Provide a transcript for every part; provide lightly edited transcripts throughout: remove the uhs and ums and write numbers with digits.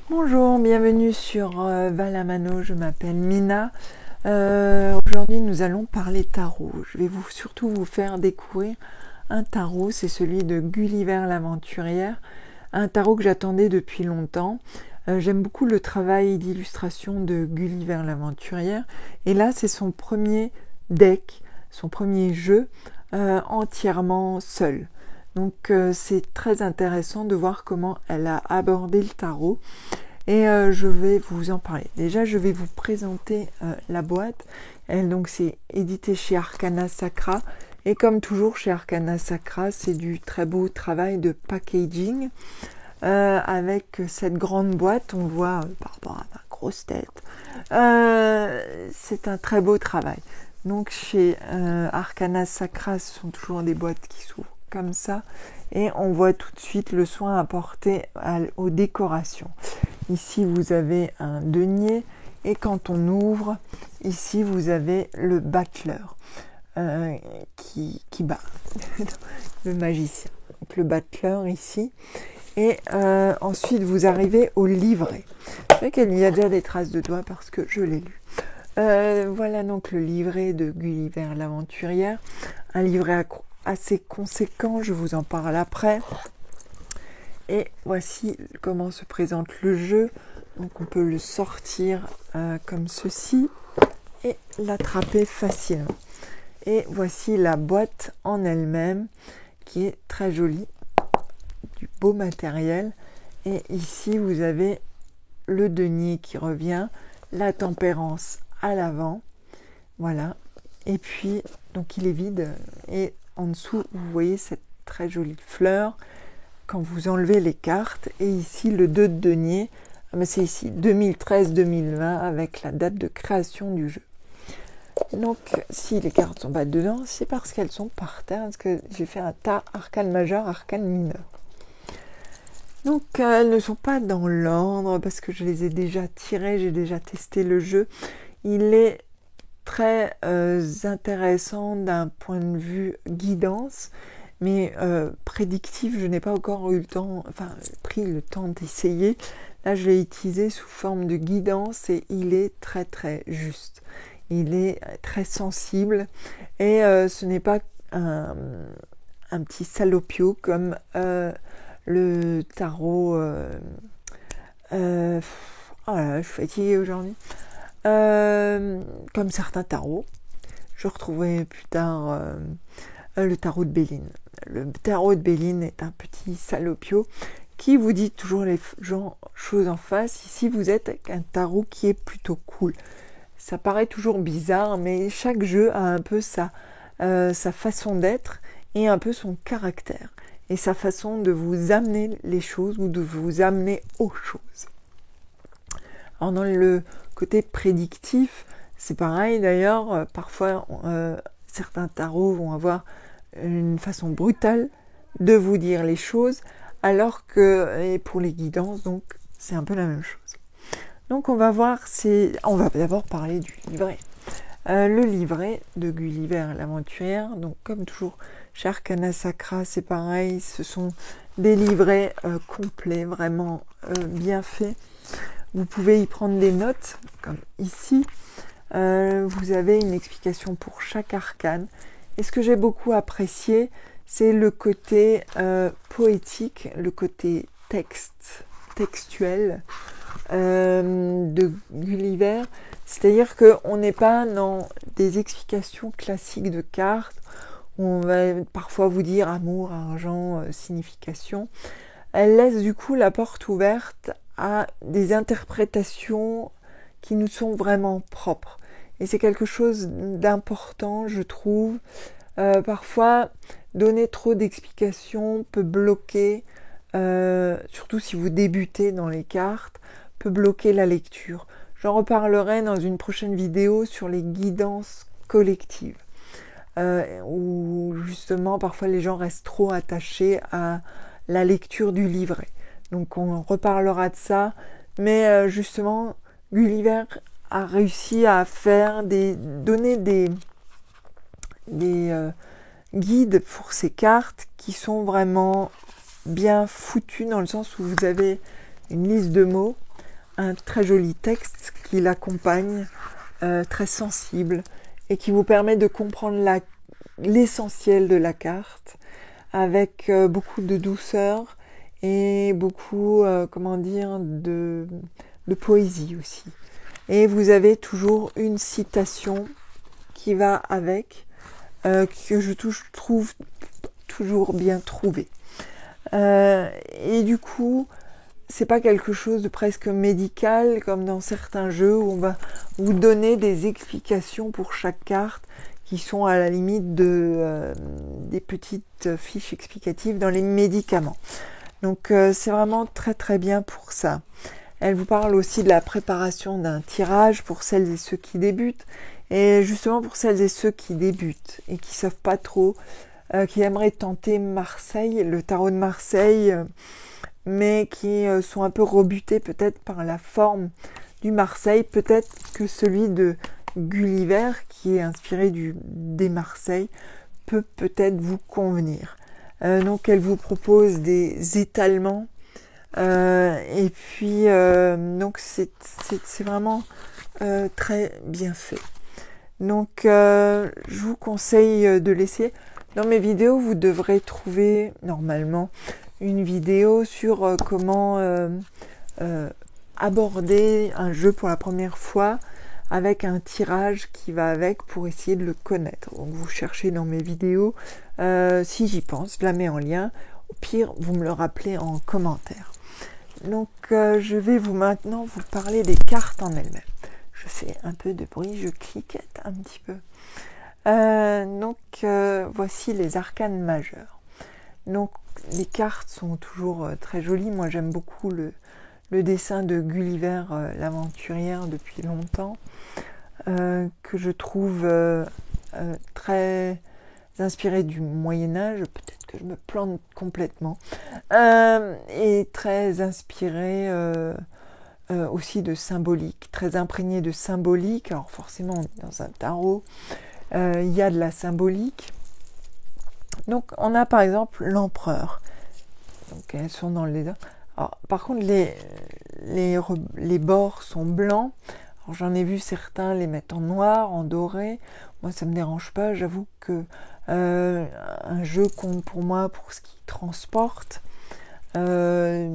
Bonjour, bienvenue sur Valamano, je m'appelle Mina. Aujourd'hui nous allons parler tarot. Je vais surtout vous faire découvrir un tarot, c'est celui de Gulliver l'aventurière, un tarot que j'attendais depuis longtemps. J'aime beaucoup le travail d'illustration de Gulliver l'aventurière et là c'est son premier deck, son premier jeu entièrement seul. Donc c'est très intéressant de voir comment elle a abordé le tarot et je vais vous en parler. Déjà je vais vous présenter la boîte. Donc c'est édité chez Arcana Sacra et comme toujours chez Arcana Sacra c'est du très beau travail de packaging avec cette grande boîte. On voit par rapport à ma grosse tête c'est un très beau travail. Donc chez Arcana Sacra ce sont toujours des boîtes qui s'ouvrent comme ça et on voit tout de suite le soin apporté aux décorations. Ici vous avez un denier et quand on ouvre, ici vous avez le battleur qui bat, le magicien. Donc le battleur ici. Et ensuite vous arrivez au livret. C'est vrai qu'il y a déjà des traces de doigts parce que je l'ai lu. Voilà donc le livret de Gulliver l'aventurière. Un livret assez conséquent, je vous en parle après. Et voici comment se présente le jeu. Donc on peut le sortir comme ceci et l'attraper facilement. Et voici la boîte en elle-même qui est très jolie, du beau matériel. Et ici vous avez le denier qui revient, la tempérance à l'avant. Voilà. Et puis donc il est vide et en dessous vous voyez cette très jolie fleur quand vous enlevez les cartes. Et ici le 2 de denier, c'est ici 2013-2020 avec la date de création du jeu. Donc si les cartes sont pas dedans, c'est parce qu'elles sont par terre, parce que j'ai fait un tas arcane majeur, arcane mineur. Donc elles ne sont pas dans l'ordre parce que je les ai déjà tirées, j'ai déjà testé le jeu. Il est très intéressant d'un point de vue guidance, mais prédictif, je n'ai pas encore eu le temps, pris le temps d'essayer. Là, je l'ai utilisé sous forme de guidance et il est très très juste. Il est très sensible et ce n'est pas un petit salopio comme le tarot. Oh là là, je suis fatiguée aujourd'hui. Comme certains tarots. Je retrouverai plus tard le tarot de Béline. Le tarot de Béline est un petit salopio qui vous dit toujours les choses en face. Ici, vous êtes avec un tarot qui est plutôt cool. Ça paraît toujours bizarre, mais chaque jeu a un peu sa façon d'être et un peu son caractère et sa façon de vous amener les choses ou de vous amener aux choses. Alors dans le côté prédictif, c'est pareil d'ailleurs, parfois certains tarots vont avoir une façon brutale de vous dire les choses, alors que, et pour les guidances, donc c'est un peu la même chose. Donc on va d'abord parler du livret. Le livret de Gulliver l'aventurière, donc comme toujours chez Arcana Sacra, c'est pareil, ce sont des livrets complets, vraiment bien faits. Vous pouvez y prendre des notes, comme ici. Vous avez une explication pour chaque arcane. Et ce que j'ai beaucoup apprécié, c'est le côté poétique, le côté textuel de Gulliver. C'est-à-dire qu'on n'est pas dans des explications classiques de cartes, où on va parfois vous dire amour, argent, signification. Elle laisse du coup la porte ouverte à des interprétations qui nous sont vraiment propres. Et c'est quelque chose d'important, je trouve. Parfois, donner trop d'explications peut bloquer, surtout si vous débutez dans les cartes, peut bloquer la lecture. J'en reparlerai dans une prochaine vidéo sur les guidances collectives, où justement parfois les gens restent trop attachés à la lecture du livret. Donc on reparlera de ça, mais justement Gulliver a réussi à donner des guides pour ces cartes qui sont vraiment bien foutus, dans le sens où vous avez une liste de mots un très joli texte qui l'accompagne, très sensible, et qui vous permet de comprendre l'essentiel de la carte, avec beaucoup de douceur et beaucoup, de poésie aussi. Et vous avez toujours une citation qui va avec, que je trouve toujours bien trouvée. Et du coup, c'est pas quelque chose de presque médical comme dans certains jeux où on va vous donner des explications pour chaque carte qui sont à la limite des petites fiches explicatives dans les médicaments. Donc c'est vraiment très très bien pour ça. Elle vous parle aussi de la préparation d'un tirage pour celles et ceux qui débutent. Et justement pour celles et ceux qui débutent et qui ne savent pas trop, qui aimeraient tenter Marseille, le tarot de Marseille, mais qui sont un peu rebutés peut-être par la forme du Marseille, peut-être que celui de Gulliver, qui est inspiré des Marseille, peut peut-être vous convenir. Donc elle vous propose des étalements, et puis donc c'est vraiment très bien fait. Donc je vous conseille de l'essayer. Dans mes vidéos, vous devrez trouver normalement une vidéo sur comment aborder un jeu pour la première fois avec un tirage qui va avec pour essayer de le connaître. Donc vous cherchez dans mes vidéos, si j'y pense, je la mets en lien. Au pire, vous me le rappelez en commentaire. Donc je vais maintenant vous parler des cartes en elles-mêmes. Je fais un peu de bruit, je cliquette un petit peu. Voici les arcanes majeures. Donc les cartes sont toujours très jolies. Moi j'aime beaucoup le dessin de Gulliver, l'aventurière, depuis longtemps, que je trouve très inspiré du Moyen-Âge. Peut-être que je me plante complètement. Et très inspiré aussi de symbolique, très imprégné de symbolique. Alors forcément, on est dans un tarot, il y a de la symbolique. Donc on a par exemple l'empereur. Donc elles sont dans les... Alors, par contre, les bords sont blancs. Alors, j'en ai vu certains les mettre en noir, en doré. Moi, ça me dérange pas. J'avoue que un jeu compte pour moi pour ce qui transporte. Je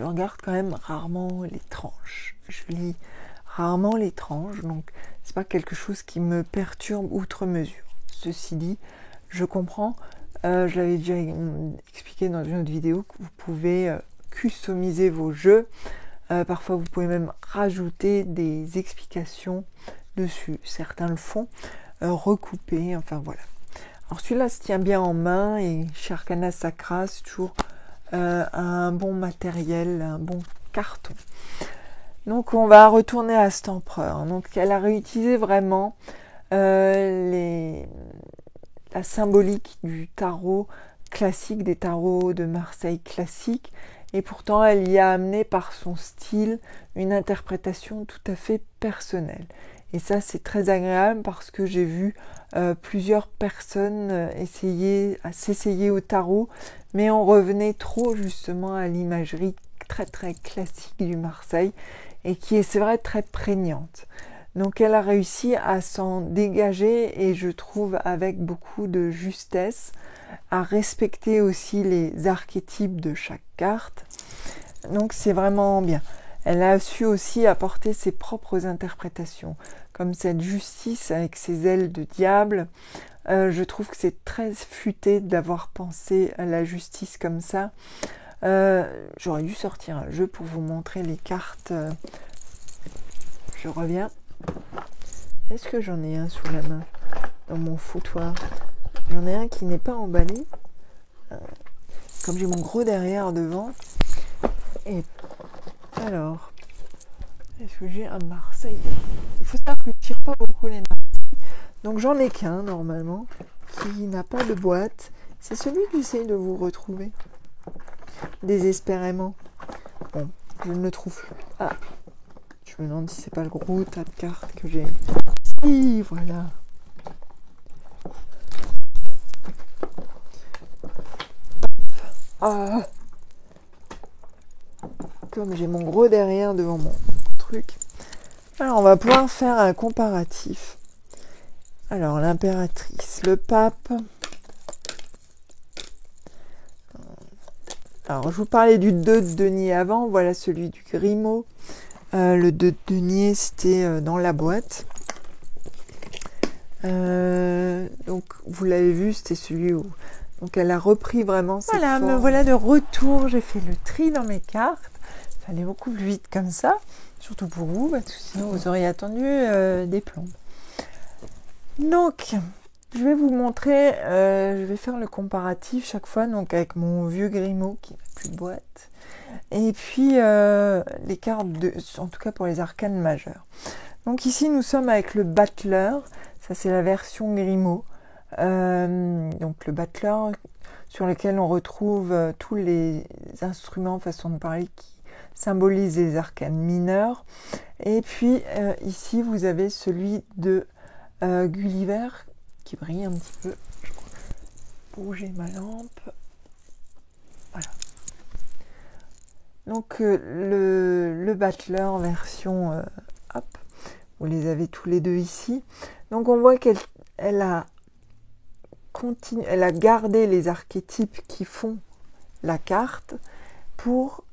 regarde quand même rarement les tranches. Je lis rarement les tranches, donc c'est pas quelque chose qui me perturbe outre mesure. Ceci dit, je comprends. Je l'avais déjà expliqué dans une autre vidéo que vous pouvez customiser vos jeux. Parfois, vous pouvez même rajouter des explications dessus. Certains le font, recouper, enfin voilà. Alors celui-là se tient bien en main et chez Arcana Sacra, c'est toujours un bon matériel, un bon carton. Donc on va retourner à cet empereur. Donc elle a réutilisé vraiment la symbolique du tarot classique, des tarots de Marseille classiques, et pourtant elle y a amené par son style une interprétation tout à fait personnelle. Et ça c'est très agréable parce que j'ai vu plusieurs personnes s'essayer au tarot, mais on revenait trop justement à l'imagerie très très classique du Marseille et qui est, c'est vrai, très prégnante. Donc elle a réussi à s'en dégager et je trouve avec beaucoup de justesse, à respecter aussi les archétypes de chaque carte. Donc c'est vraiment bien. Elle a su aussi apporter ses propres interprétations, comme cette justice avec ses ailes de diable. Je trouve que c'est très futé d'avoir pensé à la justice comme ça. J'aurais dû sortir un jeu pour vous montrer les cartes. Je reviens. Est-ce que j'en ai un sous la main dans mon foutoir? J'en ai un qui n'est pas emballé. Comme j'ai mon gros derrière devant. Et alors, est-ce que j'ai un Marseille? Il faut savoir que je ne tire pas beaucoup les Marseille. Donc j'en ai qu'un normalement, qui n'a pas de boîte. C'est celui que j'essaye de vous retrouver. Désespérément. Bon, je ne le trouve plus. Ah, je me demande si c'est pas le gros tas de cartes que j'ai. Si, voilà. Ah. comme j'ai mon gros derrière devant mon truc. Alors, on va pouvoir faire un comparatif. Alors, l'impératrice, le pape. Alors, je vous parlais du 2 de denier avant. Voilà celui du Grimaud. Le 2 de denier, c'était dans la boîte. Donc, vous l'avez vu, c'était celui où... Donc, elle a repris vraiment cette forme. Me voilà de retour. J'ai fait le tri dans mes cartes. Ça allait beaucoup plus vite comme ça. Surtout pour vous, parce que sinon, vous auriez attendu des plombes. Donc, je vais vous montrer, je vais faire le comparatif chaque fois, donc avec mon vieux Grimaud qui n'a plus de boîte. Et puis, les cartes, en tout cas pour les arcanes majeures. Donc ici, nous sommes avec le Battleur. Ça, c'est la version Grimaud. Donc le Battleur, sur lequel on retrouve tous les instruments, façon de parler, qui symbolisent les arcanes mineures. Et puis, ici, vous avez celui de Gulliver, qui brille un petit peu. Je vais bouger ma lampe. Voilà. Donc le Battleur version hop, vous les avez tous les deux ici. Donc on voit qu'elle a gardé les archétypes qui font la carte pour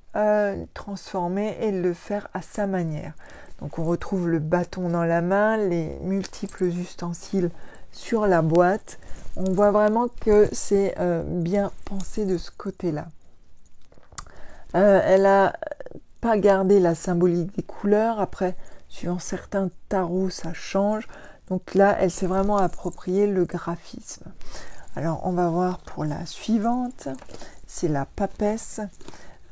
transformer et le faire à sa manière. Donc on retrouve le bâton dans la main, les multiples ustensiles sur la boîte. On voit vraiment que c'est bien pensé de ce côté-là. Elle n'a pas gardé la symbolique des couleurs. Après, suivant certains tarots, ça change. Donc là, elle s'est vraiment approprié le graphisme. Alors, on va voir pour la suivante. C'est la papesse.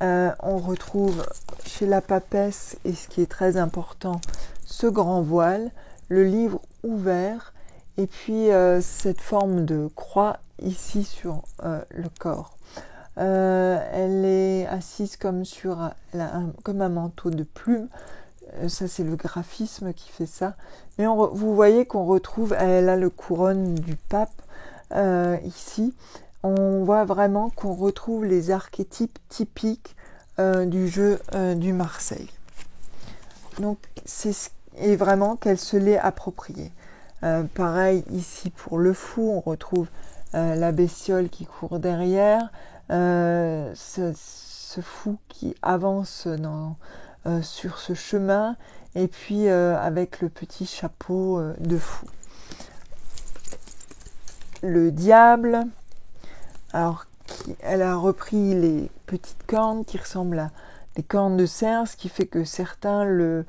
On retrouve chez la papesse, et ce qui est très important, ce grand voile, le livre ouvert, et puis cette forme de croix ici sur le corps. Elle est assise comme sur comme un manteau de plumes. Ça, c'est le graphisme qui fait ça. Mais vous voyez qu'on retrouve, elle a le couronne du pape ici. On voit vraiment qu'on retrouve les archétypes typiques du jeu du Marseille. Donc, et vraiment qu'elle se l'est appropriée. Pareil ici pour le fou, on retrouve la bestiole qui court derrière, ce fou qui avance sur ce chemin, et puis avec le petit chapeau de fou. Le diable, alors elle a repris les petites cornes qui ressemblent à des cornes de cerf, ce qui fait que certains le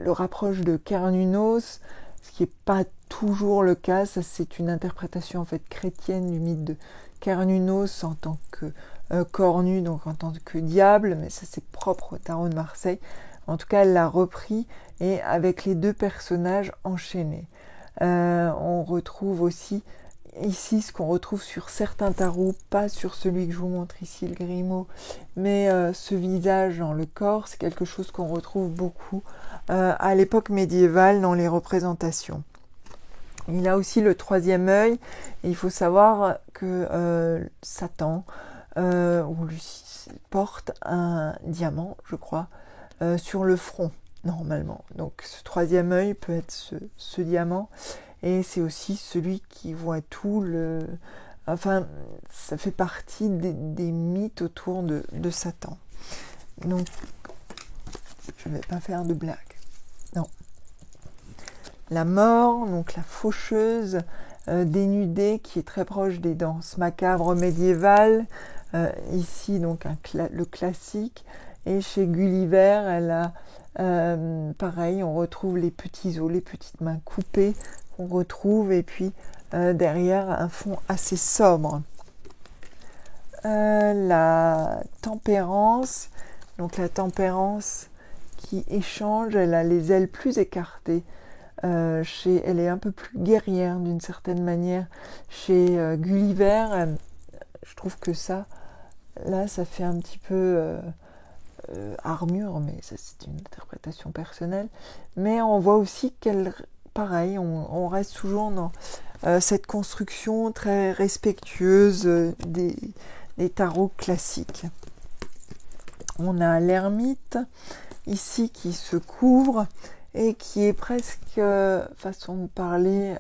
rapprochent de Cernunnos, ce qui n'est pas toujours le cas. Ça, c'est une interprétation en fait chrétienne du mythe de Cernunnos en tant que cornu, donc en tant que diable, mais ça c'est propre au tarot de Marseille. En tout cas, elle l'a repris, et avec les deux personnages enchaînés. On retrouve aussi ici ce qu'on retrouve sur certains tarots, pas sur celui que je vous montre ici, le Grimaud, mais ce visage dans le corps, c'est quelque chose qu'on retrouve beaucoup à l'époque médiévale dans les représentations. Il a aussi le troisième œil, et il faut savoir que Satan porte un diamant, je crois, sur le front, normalement. Donc ce troisième œil peut être ce diamant, et c'est aussi celui qui voit tout Enfin, ça fait partie des mythes autour de Satan. Donc, je ne vais pas faire de blague. Non. La mort, donc la faucheuse dénudée, qui est très proche des danses macabres médiévales. Ici, donc le classique. Et chez Gulliver, elle a pareil, on retrouve les petits os, les petites mains coupées qu'on retrouve, et puis derrière un fond assez sobre. La tempérance, donc la tempérance qui échange, elle a les ailes plus écartées. Elle est un peu plus guerrière d'une certaine manière. Chez Gulliver, je trouve que ça fait un petit peu armure, mais ça c'est une interprétation personnelle. Mais on voit aussi qu'elle, pareil, on reste toujours dans cette construction très respectueuse des tarots classiques. On a l'ermite ici qui se couvre et qui est presque, façon de parler,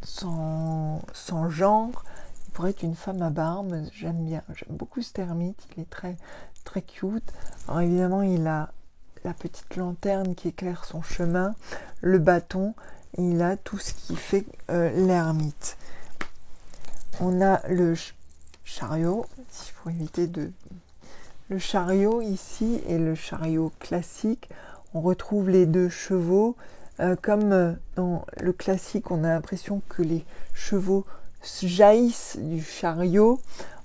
sans genre. Il pourrait être une femme à barbe. J'aime bien, j'aime beaucoup cet ermite, il est très, très cute. Alors évidemment, il a la petite lanterne qui éclaire son chemin, le bâton, il a tout ce qui fait l'ermite. On a le chariot, pour éviter de... Le chariot ici et le chariot classique, on retrouve les deux chevaux. Comme dans le classique, on a l'impression que les chevaux jaillissent du chariot.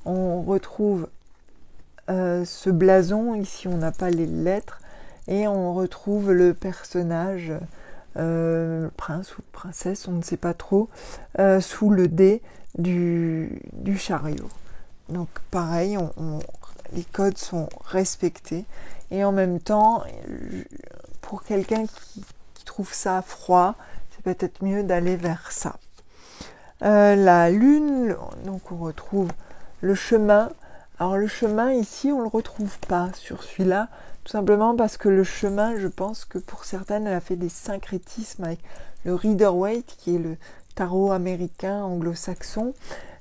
On retrouve ce blason, ici on n'a pas les lettres, et on retrouve le personnage, prince ou princesse, on ne sait pas trop, sous le dé du chariot. Donc pareil, les codes sont respectés, et en même temps, pour quelqu'un qui trouve ça froid, c'est peut-être mieux d'aller vers ça. La lune, donc on retrouve le chemin. Alors le chemin ici, on ne le retrouve pas sur celui-là, tout simplement parce que le chemin, je pense que pour certaines, elle a fait des syncrétismes avec le Rider-Waite, qui est le tarot américain, anglo-saxon,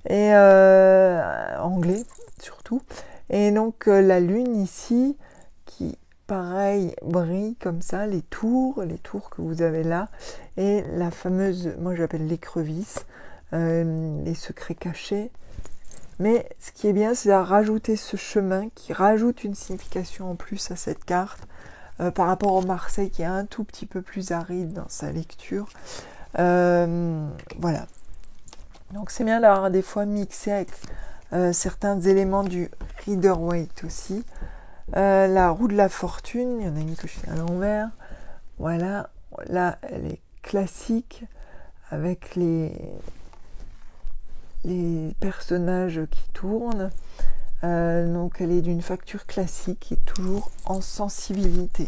et anglais surtout. Et donc la lune ici, qui pareil brille comme ça, les tours que vous avez là, et la fameuse, moi j'appelle l'écrevisse, les secrets cachés. Mais ce qui est bien, c'est de rajouter ce chemin qui rajoute une signification en plus à cette carte par rapport au Marseille qui est un tout petit peu plus aride dans sa lecture. Voilà. Donc c'est bien d'avoir des fois mixé avec certains éléments du Rider-Waite aussi. La roue de la fortune, il y en a une que je fais à l'envers. Voilà, là elle est classique avec les personnages qui tournent. Donc elle est d'une facture classique et toujours en sensibilité.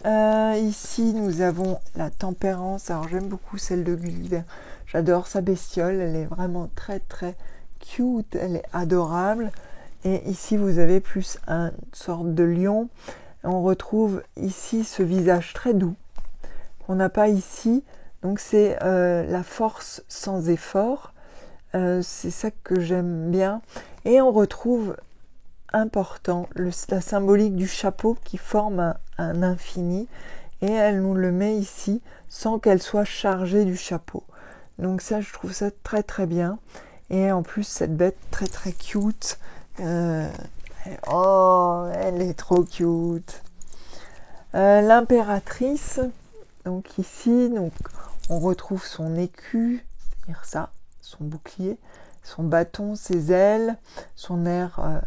Ici nous avons la tempérance. Alors j'aime beaucoup celle de Gulliver. J'adore sa bestiole, elle est vraiment très très cute, elle est adorable. Et ici vous avez plus une sorte de lion. On retrouve ici ce visage très doux qu'on n'a pas ici. Donc c'est la force sans effort. C'est ça que j'aime bien. Et on retrouve important la symbolique du chapeau qui forme un infini, et elle nous le met ici sans qu'elle soit chargée du chapeau. Donc ça, je trouve ça très très bien. Et en plus cette bête très très cute, oh elle est trop cute. L'impératrice, donc ici donc on retrouve son écu, c'est-à-dire ça, son bouclier, son bâton, ses ailes, son air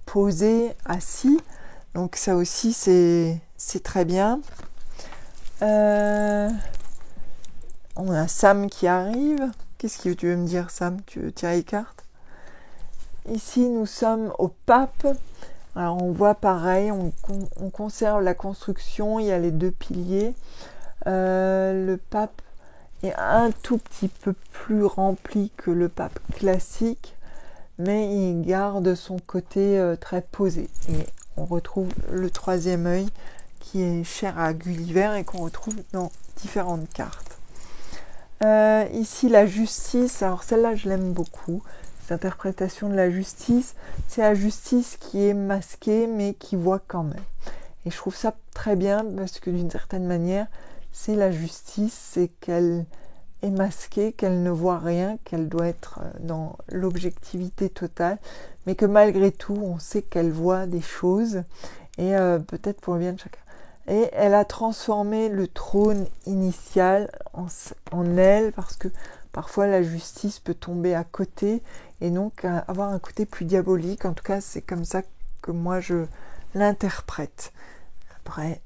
posé, assis. Donc ça aussi c'est très bien. On a Sam qui arrive. Qu'est-ce que tu veux me dire, Sam? Tu veux tirer les cartes? Ici nous sommes au pape. Alors on voit pareil, on conserve la construction, il y a les deux piliers. Le pape est un tout petit peu plus rempli que le pape classique, mais il garde son côté très posé. Et on retrouve le troisième œil qui est cher à Gulliver et qu'on retrouve dans différentes cartes. Ici la justice, alors celle-là je l'aime beaucoup, cette interprétation de la justice, c'est la justice qui est masquée mais qui voit quand même. Et je trouve ça très bien parce que d'une certaine manière, c'est la justice, c'est qu'elle est masquée, qu'elle ne voit rien, qu'elle doit être dans l'objectivité totale, mais que malgré tout, on sait qu'elle voit des choses, et peut-être pour le bien de chacun. Et elle a transformé le trône initial en elle, parce que parfois la justice peut tomber à côté, et donc avoir un côté plus diabolique. En tout cas, c'est comme ça que moi je l'interprète. Après,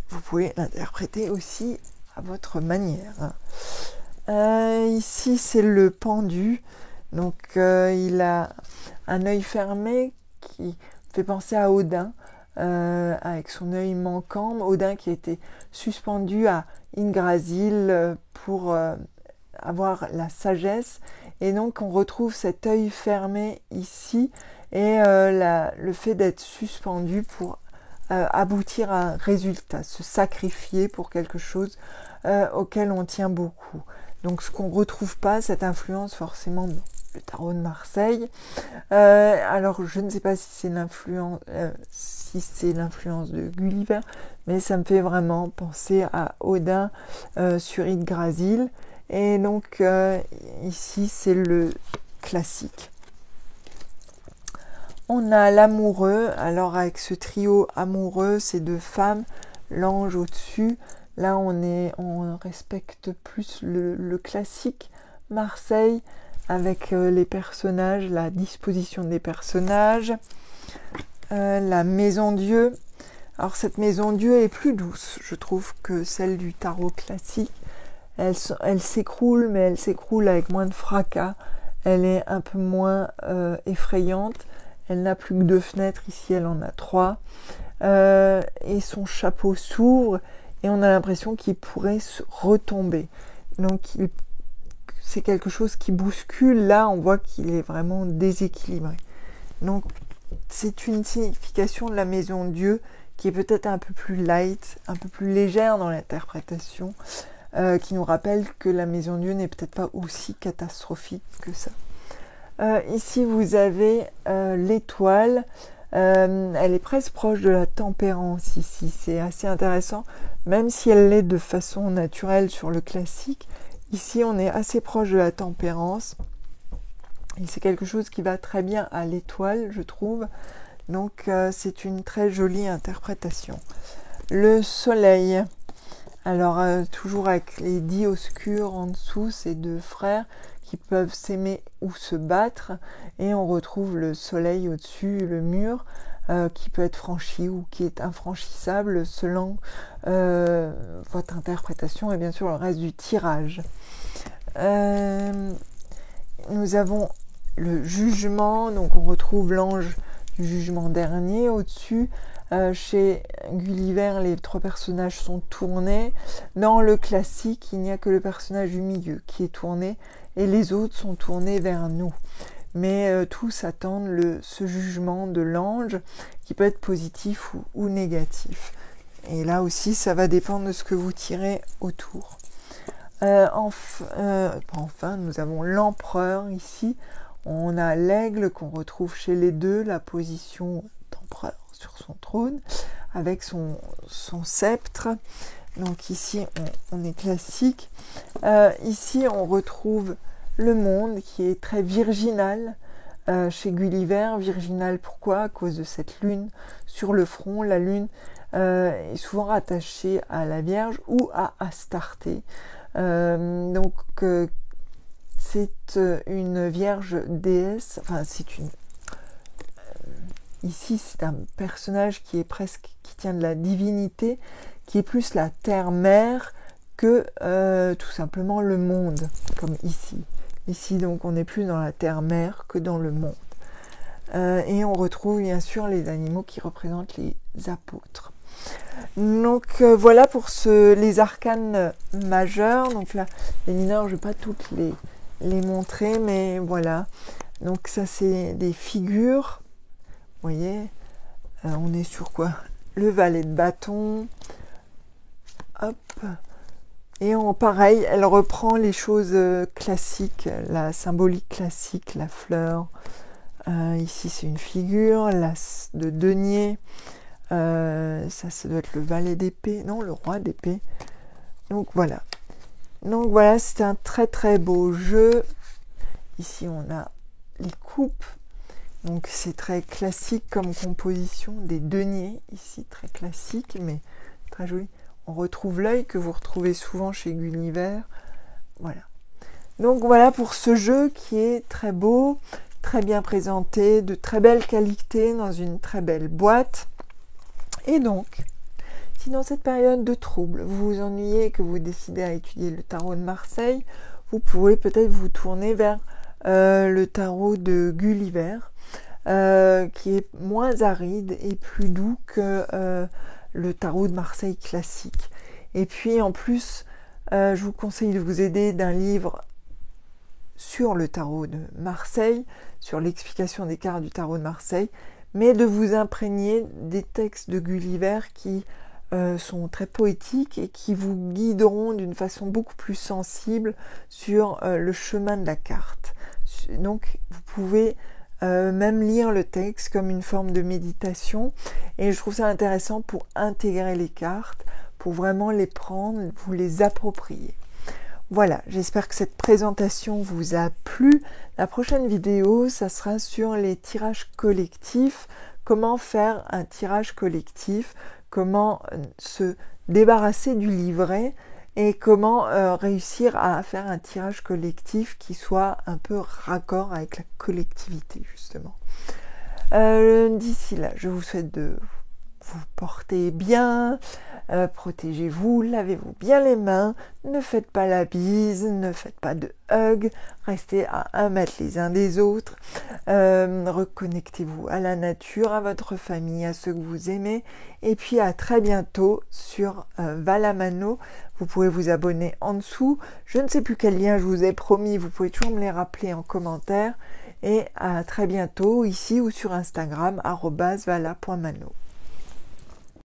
vous pouvez l'interpréter aussi à votre manière. Ici, c'est le pendu. Donc, il a un œil fermé qui fait penser à Odin, avec son œil manquant. Odin qui a été suspendu à Yggdrasil pour avoir la sagesse. Et donc, on retrouve cet œil fermé ici. et le fait d'être suspendu pour aboutir à un résultat, se sacrifier pour quelque chose auquel on tient beaucoup. Donc ce qu'on ne retrouve pas, cette influence forcément dans le tarot de Marseille. Alors je ne sais pas si c'est l'influence de Gulliver, mais ça me fait vraiment penser à Odin sur Yggdrasil. Et donc ici c'est le classique. On a l'amoureux. Alors avec ce trio amoureux, ces deux femmes, l'ange au-dessus. Là on respecte plus le classique Marseille avec les personnages, la disposition des personnages. La maison Dieu. Alors cette maison Dieu est plus douce, je trouve, que celle du tarot classique. Elle s'écroule, mais elle s'écroule avec moins de fracas. Elle est un peu moins effrayante. Elle n'a plus que 2 fenêtres, ici elle en a 3. Et son chapeau s'ouvre et on a l'impression qu'il pourrait se retomber. Donc c'est quelque chose qui bouscule. Là, on voit qu'il est vraiment déséquilibré. Donc c'est une signification de la maison Dieu qui est peut-être un peu plus light, un peu plus légère dans l'interprétation, qui nous rappelle que la maison Dieu n'est peut-être pas aussi catastrophique que ça. Ici, vous avez l'étoile. Elle est presque proche de la tempérance ici. C'est assez intéressant, même si elle l'est de façon naturelle sur le classique. Ici, on est assez proche de la tempérance. Et c'est quelque chose qui va très bien à l'étoile, je trouve. Donc, c'est une très jolie interprétation. Le soleil. Alors, toujours avec les 10 obscurs en dessous, ces 2 frères qui peuvent s'aimer ou se battre. Et on retrouve le soleil au-dessus, le mur, qui peut être franchi ou qui est infranchissable selon votre interprétation et bien sûr le reste du tirage. Nous avons le jugement, donc on retrouve l'ange du jugement dernier au-dessus. Chez Gulliver, les 3 personnages sont tournés. Dans le classique, il n'y a que le personnage du milieu qui est tourné et les autres sont tournés vers nous. Mais tous attendent ce jugement de l'ange qui peut être positif ou négatif. Et là aussi, ça va dépendre de ce que vous tirez autour. Enfin, nous avons l'empereur ici. On a l'aigle qu'on retrouve chez les 2, la position d'empereur sur son trône, avec son sceptre. Donc ici, on est classique. Ici, on retrouve le monde qui est très virginal. Chez Gulliver, virginal pourquoi ? À cause de cette lune sur le front. La lune est souvent rattachée à la Vierge ou à Astarté. Donc c'est une vierge déesse, enfin c'est une ici c'est un personnage qui tient de la divinité, qui est plus la terre-mère que tout simplement le monde, comme ici. Ici donc on est plus dans la terre-mère que dans le monde. Et on retrouve bien sûr les animaux qui représentent les apôtres. Donc voilà pour les arcanes majeurs. Donc là, les mineurs, je ne vais pas toutes les montrer, mais voilà. Donc ça, c'est des figures. Vous voyez, on est sur quoi ? Le valet de bâton. Hop. Et pareil, elle reprend les choses classiques, la symbolique classique, la fleur. Ici, c'est une figure, l'as de denier. Ça doit être le valet d'épée, non, le roi d'épée. Donc voilà, c'est un très très beau jeu. Ici on a les coupes, donc c'est très classique comme composition, des deniers ici, très classique mais très joli. On retrouve l'œil que vous retrouvez souvent chez Gulliver. Voilà, donc voilà pour ce jeu qui est très beau, très bien présenté, de très belle qualité dans une très belle boîte. Et donc, si dans cette période de trouble, vous vous ennuyez et que vous décidez à étudier le tarot de Marseille, vous pouvez peut-être vous tourner vers le tarot de Gulliver, qui est moins aride et plus doux que le tarot de Marseille classique. Et puis en plus, je vous conseille de vous aider d'un livre sur le tarot de Marseille. sur l'explication des cartes du tarot de Marseille, mais de vous imprégner des textes de Gulliver qui sont très poétiques et qui vous guideront d'une façon beaucoup plus sensible sur le chemin de la carte. Donc vous pouvez même lire le texte comme une forme de méditation, et je trouve ça intéressant pour intégrer les cartes, pour vraiment les prendre, vous les approprier. Voilà, j'espère que cette présentation vous a plu. La prochaine vidéo, ça sera sur les tirages collectifs, comment faire un tirage collectif, comment se débarrasser du livret et comment réussir à faire un tirage collectif qui soit un peu raccord avec la collectivité, justement. D'ici là, je vous souhaite de vous porter bien, protégez-vous, lavez-vous bien les mains, ne faites pas la bise, ne faites pas de hug, restez à 1 mètre les uns des autres, reconnectez-vous à la nature, à votre famille, à ceux que vous aimez, et puis à très bientôt sur Valamano. Vous pouvez vous abonner en dessous, je ne sais plus quel lien je vous ai promis, vous pouvez toujours me les rappeler en commentaire, et à très bientôt ici ou sur Instagram @vala.mano.